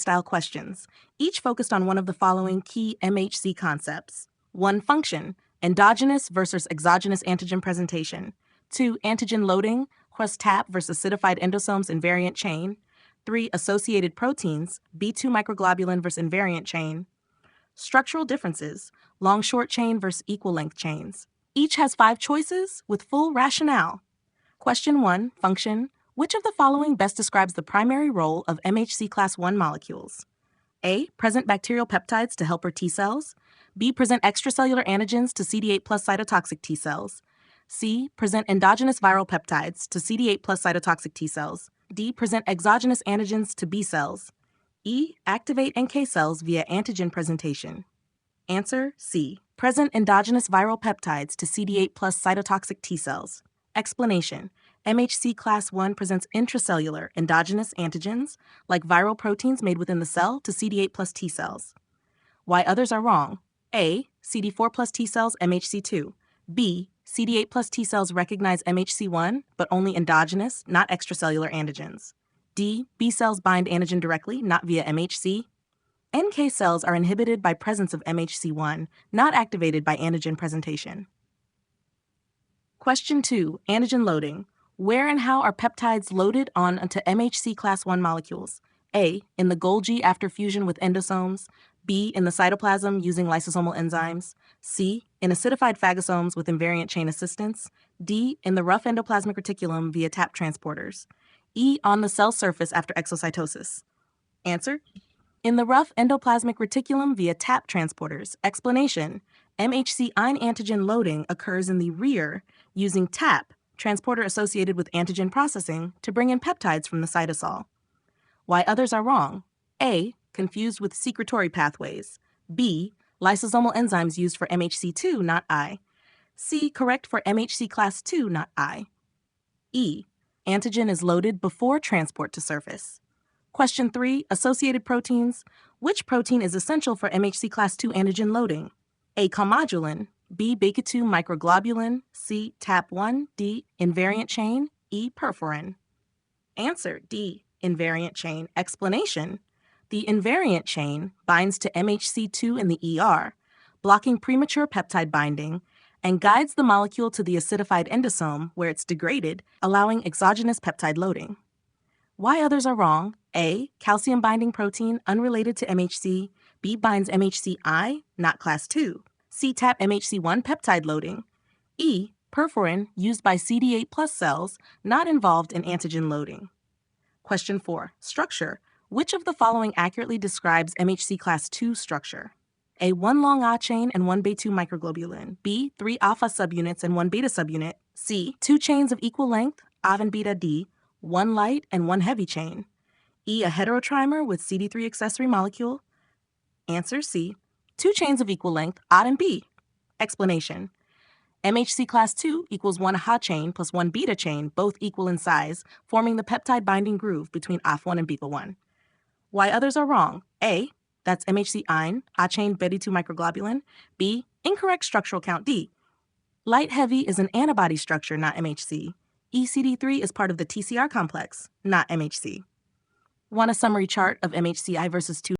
style questions, each focused on one of the following key MHC concepts. 1. Function, endogenous versus exogenous antigen presentation. 2. Antigen loading, Quest-TAP versus acidified endosomes invariant chain. 3. Associated proteins, B2 microglobulin versus invariant chain. Structural differences, long-short chain versus equal-length chains. Each has 5 choices with full rationale. Question 1, function. Which of the following best describes the primary role of MHC class I molecules? A. Present bacterial peptides to helper T cells. B. Present extracellular antigens to CD8 plus cytotoxic T cells. C. Present endogenous viral peptides to CD8 plus cytotoxic T cells. D. Present exogenous antigens to B cells. E. Activate NK cells via antigen presentation. Answer C. Present endogenous viral peptides to CD8 plus cytotoxic T cells. Explanation. MHC class I presents intracellular endogenous antigens, like viral proteins made within the cell, to CD8 plus T cells. Why others are wrong. A. CD4 plus T cells MHC2. B. CD8 plus T cells recognize MHC1, but only endogenous, not extracellular antigens. D. B cells bind antigen directly, not via MHC. NK cells are inhibited by presence of MHC1, not activated by antigen presentation. Question 2. Antigen loading. Where and how are peptides loaded onto MHC class I molecules? A. In the Golgi after fusion with endosomes. B. In the cytoplasm using lysosomal enzymes. C. In acidified phagosomes with invariant chain assistance. D. In the rough endoplasmic reticulum via TAP transporters. E. On the cell surface after exocytosis. Answer. In the rough endoplasmic reticulum via TAP transporters. Explanation. MHC ein antigen loading occurs in the rear using TAP, transporter associated with antigen processing, to bring in peptides from the cytosol. Why others are wrong. A. Confused with secretory pathways. B. Lysosomal enzymes used for MHC2, not I. C. Correct for MHC class II, not I. E. Antigen is loaded before transport to surface. Question 3. Associated proteins. Which protein is essential for MHC class II antigen loading? A. Calmodulin. B. Beta-2 microglobulin. C. TAP1. D. Invariant chain. E. Perforin. Answer. D. Invariant chain. Explanation. The invariant chain binds to MHC2 in the ER, blocking premature peptide binding, and guides the molecule to the acidified endosome where it's degraded, allowing exogenous peptide loading. Why others are wrong. A. Calcium binding protein unrelated to MHC. B. Binds MHC-I, not class II. C. TAP MHC1 peptide loading. E. Perforin used by CD8 plus cells, not involved in antigen loading. Question 4. Structure. Which of the following accurately describes MHC class II structure? A. 1 long A chain and 1 B2 microglobulin. B. 3 alpha subunits and 1 beta subunit. C. 2 chains of equal length, A and beta D, 1 light and 1 heavy chain. E. A heterotrimer with CD3 accessory molecule. Answer C. 2 chains of equal length, A and B. Explanation. MHC class II equals 1 Ha chain plus 1 beta chain, both equal in size, forming the peptide binding groove between AF1 and BEPA1. Why others are wrong. A. That's MHC ein, A chain Beta-2 microglobulin. B. Incorrect structural count D. Light-heavy is an antibody structure, not MHC. ECD3 is part of the TCR complex, not MHC. Want a summary chart of MHCI versus 2